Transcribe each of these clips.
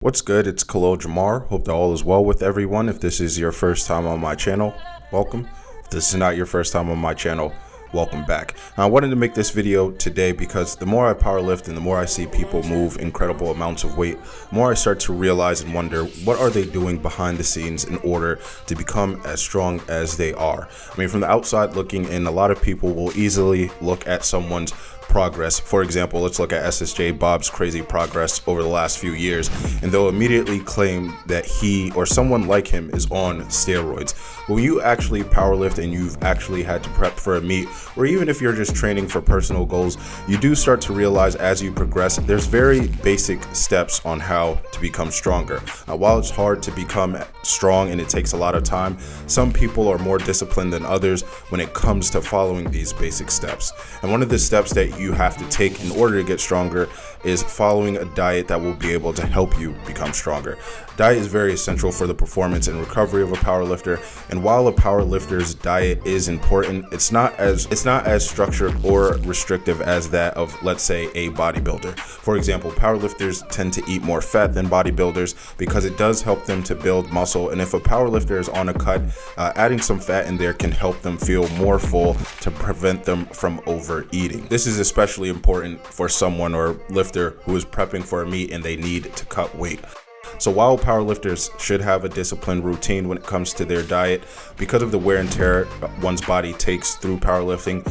What's good? It's Khalil Jamar. Hope that all is well with everyone. If this is your first time on my channel, welcome. If this is not your first time on my channel, welcome back. Now, I wanted to make this video today because the more I powerlift and the more I see people move incredible amounts of weight, the more I start to realize and wonder, what are they doing behind the scenes in order to become as strong as they are? I mean, from the outside looking in, a lot of people will easily look at someone's progress. For example, let's look at SSJ Bob's crazy progress over the last few years, and they'll immediately claim that he or someone like him is on steroids. But when you actually powerlift and you've actually had to prep for a meet, or even if you're just training for personal goals, you do start to realize as you progress, there's very basic steps on how to become stronger. While it's hard to become strong and it takes a lot of time, some people are more disciplined than others when it comes to following these basic steps. And one of the steps that you have to take in order to get stronger is following a diet that will be able to help you become stronger. Diet is very essential for the performance and recovery of a powerlifter, and while a powerlifter's diet is important, it's not as structured or restrictive as that of, let's say, a bodybuilder. For example, powerlifters tend to eat more fat than bodybuilders because it does help them to build muscle, and if a powerlifter is on a cut, adding some fat in there can help them feel more full to prevent them from overeating. This is especially important for someone or lifter who is prepping for a meet and they need to cut weight. So while powerlifters should have a disciplined routine when it comes to their diet, because of the wear and tear one's body takes through powerlifting,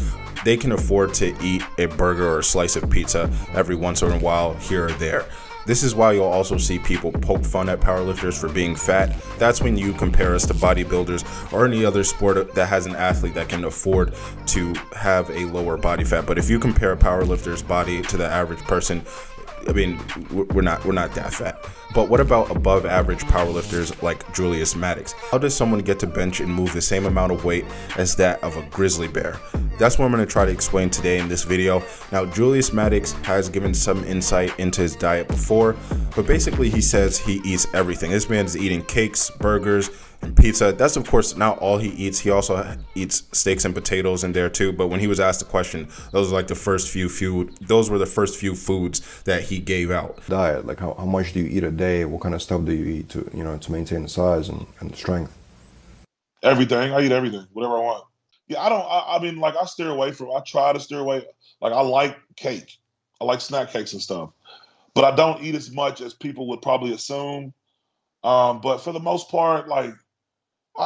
they can afford to eat a burger or a slice of pizza every once in a while here or there. This is why you'll also see people poke fun at powerlifters for being fat. That's when you compare us to bodybuilders or any other sport that has an athlete that can afford to have a lower body fat. But if you compare a powerlifter's body to the average person, I mean, we're not that fat. But what about above average powerlifters like Julius Maddox? How does someone get to bench and move the same amount of weight as that of a grizzly bear? That's what I'm going to try to explain today in this video. Now, Julius Maddox has given some insight into his diet before, but basically he says he eats everything. This man is eating cakes, burgers, and pizza. That's of course not all he eats. He also eats steaks and potatoes in there too. But when he was asked the question, those were the first few foods that he gave out. Diet, like how much do you eat a day? What kind of stuff do you eat to maintain the size and the strength? Everything. I eat everything, whatever I want. Yeah, I mean, I steer away from. I try to steer away. Like, I like cake. I like snack cakes and stuff, but I don't eat as much as people would probably assume. But for the most part, I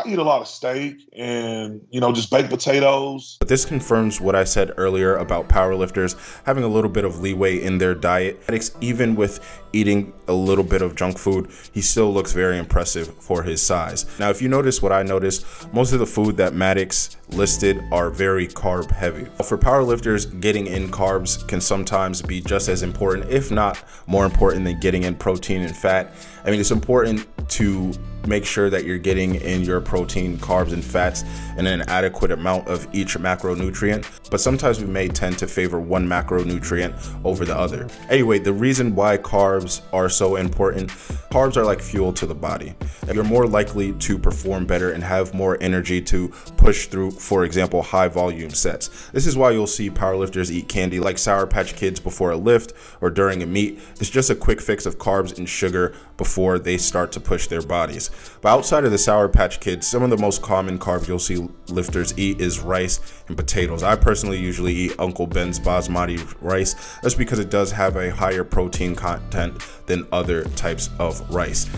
eat a lot of steak and, just baked potatoes. But this confirms what I said earlier about powerlifters having a little bit of leeway in their diet. Even with eating a little bit of junk food, he still looks very impressive for his size. Now, if you notice what I noticed, most of the food that Maddox listed are very carb heavy. For powerlifters, getting in carbs can sometimes be just as important, if not more important, than getting in protein and fat. I mean, it's important to make sure that you're getting in your protein, carbs, and fats in an adequate amount of each macronutrient, but sometimes we may tend to favor one macronutrient over the other. Anyway, the reason why carbs are so important, carbs are like fuel to the body. You're more likely to perform better and have more energy to push through, for example, high volume sets. This is why you'll see powerlifters eat candy like Sour Patch Kids before a lift or during a meet. It's just a quick fix of carbs and sugar before they start to push their bodies. But outside of the Sour Patch Kids, some of the most common carbs you'll see lifters eat is rice and potatoes. I personally usually eat Uncle Ben's basmati rice. That's because it does have a higher protein content than other types of rice.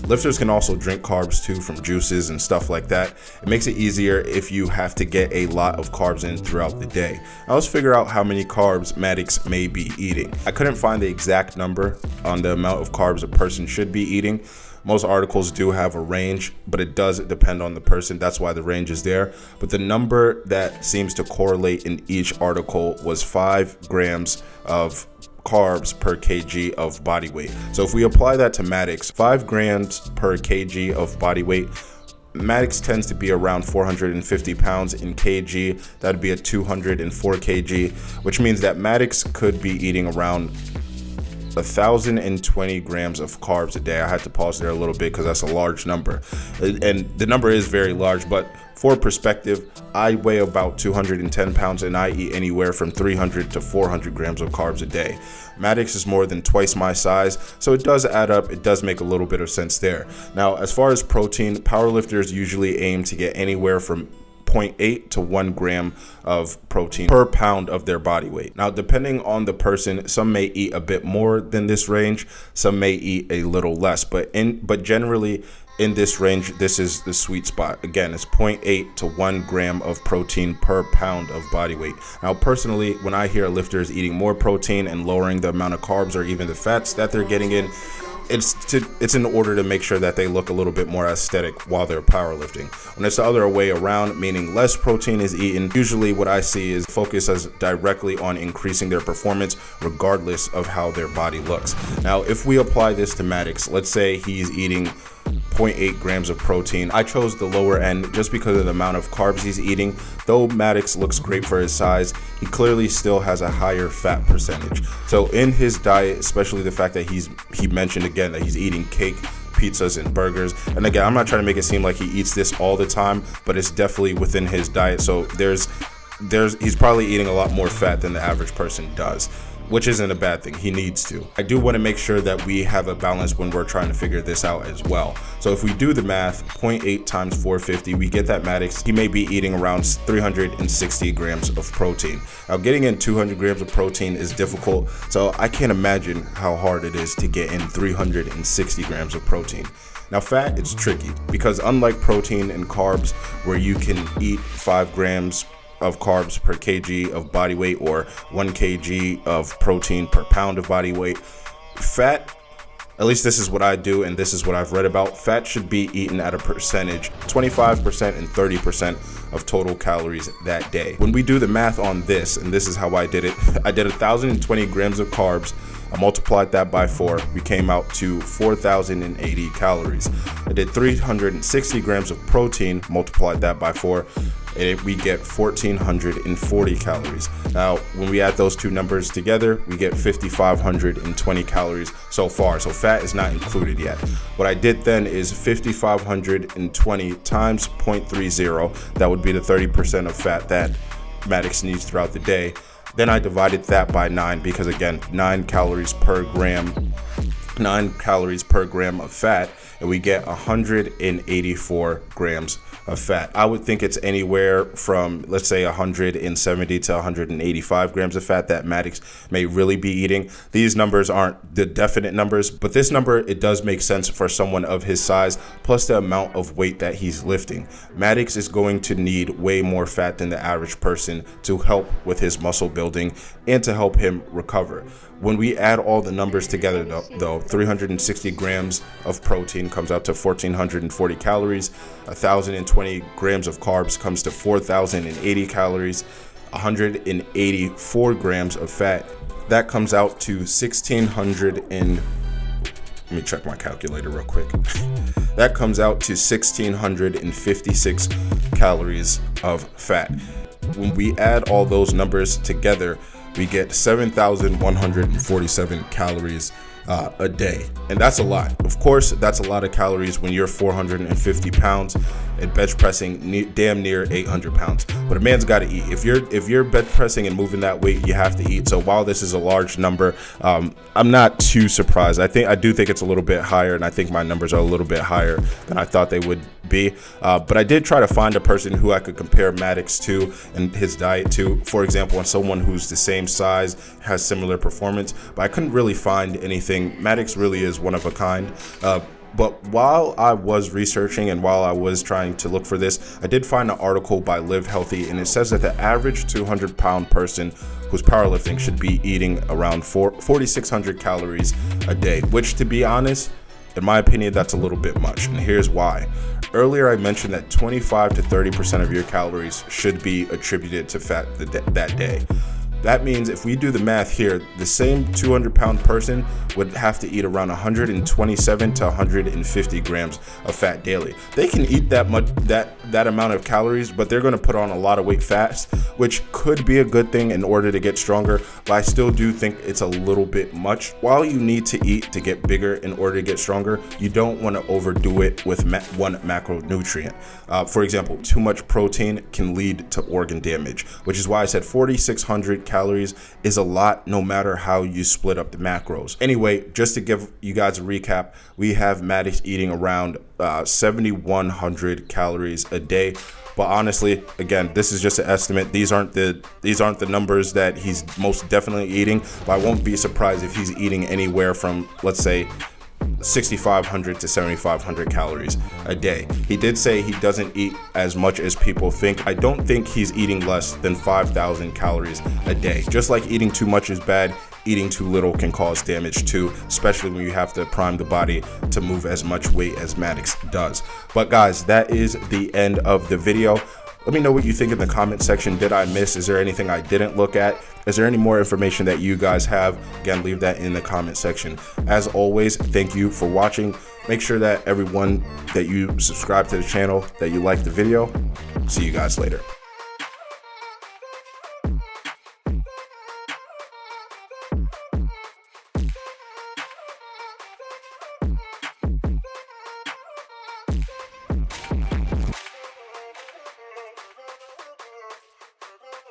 Lifters can also drink carbs too from juices and stuff like that. It makes it easier if you have to get a lot of carbs in throughout the day. Now let's figure out how many carbs Maddox may be eating. I couldn't find the exact number on the amount of carbs a person should be eating. Most articles do have a range, but it does depend on the person. That's why the range is there. But the number that seems to correlate in each article was 5 grams of carbs per kg of body weight. So if we apply that to Maddox, 5 grams per kg of body weight, Maddox tends to be around 450 pounds in kg. That'd be at 204 kg, which means that Maddox could be eating around 1,020 grams of carbs a day. I had to pause there a little bit because that's a large number. And the number is very large, but for perspective, I weigh about 210 pounds and I eat anywhere from 300 to 400 grams of carbs a day. Maddox is more than twice my size, so it does add up. It does make a little bit of sense there. Now, as far as protein, powerlifters usually aim to get anywhere from 0.8 to 1 gram of protein per pound of their body weight. Now, depending on the person, some may eat a bit more than this range, some may eat a little less, but generally in this range, this is the sweet spot. Again, it's 0.8 to 1 gram of protein per pound of body weight. Now, personally, when I hear lifters eating more protein and lowering the amount of carbs or even the fats that they're getting in, it's in order to make sure that they look a little bit more aesthetic while they're powerlifting. When it's the other way around, meaning less protein is eaten, usually what I see is focus as directly on increasing their performance regardless of how their body looks. Now, if we apply this to Maddox, let's say he's eating 0.8 grams of protein. I chose the lower end just because of the amount of carbs he's eating. Though Maddox looks great for his size, he clearly still has a higher fat percentage. So in his diet, especially the fact that he mentioned again that he's eating cake, pizzas, and burgers. And again, I'm not trying to make it seem like he eats this all the time, but it's definitely within his diet. So he's probably eating a lot more fat than the average person does, which isn't a bad thing. He needs to. I do want to make sure that we have a balance when we're trying to figure this out as well. So if we do the math, 0.8 times 450, we get that Maddox, he may be eating around 360 grams of protein. Now, getting in 200 grams of protein is difficult, so I can't imagine how hard it is to get in 360 grams of protein. Now, fat, it's tricky because unlike protein and carbs, where you can eat 5 grams of carbs per kg of body weight or 1 kg of protein per pound of body weight, fat, at least this is what I do and this is what I've read about, fat should be eaten at a percentage, 25% and 30% of total calories that day. When we do the math on this, and this is how I did it, I did 1,020 grams of carbs, I multiplied that by 4, we came out to 4,080 calories. I did 360 grams of protein, multiplied that by 4, and we get 1,440 calories. Now, when we add those two numbers together, we get 5,520 calories so far. So fat is not included yet. What I did then is 5,520 times 0.30. That would be the 30% of fat that Maddox needs throughout the day. Then I divided that by 9 because, again, 9 calories per gram of fat, and we get 184 grams of fat. I would think it's anywhere from, let's say, 170 to 185 grams of fat that Maddox may really be eating. These numbers aren't the definite numbers, but this number, it does make sense for someone of his size, plus the amount of weight that he's lifting. Maddox is going to need way more fat than the average person to help with his muscle building and to help him recover. When we add all the numbers together, though, 360 grams of protein comes out to 1,440 calories, 1,020 grams of carbs comes to 4,080 calories, 184 grams of fat, that comes out to 1,600 and, let me check my calculator real quick. That comes out to 1,656 calories of fat. When we add all those numbers together, we get 7,147 calories a day. And that's a lot. Of course, that's a lot of calories when you're 450 pounds and bench pressing damn near 800 pounds. But a man's got to eat. If you're bench pressing and moving that weight, you have to eat. So while this is a large number, I'm not too surprised. I do think it's a little bit higher, and I think my numbers are a little bit higher than I thought they would be. But I did try to find a person who I could compare Maddox to and his diet to. For example, someone who's the same size, has similar performance, but I couldn't really find anything. Maddox really is one of a kind. But while I was researching and while I was trying to look for this, I did find an article by Live Healthy, and it says that the average 200-pound person who's powerlifting should be eating around 4,600 calories a day, which, to be honest, in my opinion, that's a little bit much, and here's why. Earlier, I mentioned that 25 to 30% of your calories should be attributed to fat that day. That means if we do the math here, the same 200-pound person would have to eat around 127 to 150 grams of fat daily. They can eat that much, that amount of calories, but they're going to put on a lot of weight fast, which could be a good thing in order to get stronger, but I still do think it's a little bit much. While you need to eat to get bigger in order to get stronger, you don't want to overdo it with one macronutrient. For example, too much protein can lead to organ damage, which is why I said 4,600 calories is a lot no matter how you split up the macros. Anyway, just to give you guys a recap, we have Maddox eating around 7,100 calories a day. But honestly, again, this is just an estimate. These aren't the numbers that he's most definitely eating, but I won't be surprised if he's eating anywhere from, let's say, 6,500 to 7,500 calories a day. He did say he doesn't eat as much as people think. I don't think he's eating less than 5,000 calories a day. Just like eating too much is bad, eating too little can cause damage too, especially when you have to prime the body to move as much weight as Maddox does. But guys, that is the end of the video. Let me know what you think in the comment section. Did I miss? Is there anything I didn't look at? Is there any more information that you guys have? Again, leave that in the comment section. As always, thank you for watching. Make sure that everyone that you subscribe to the channel, that you like the video. See you guys later.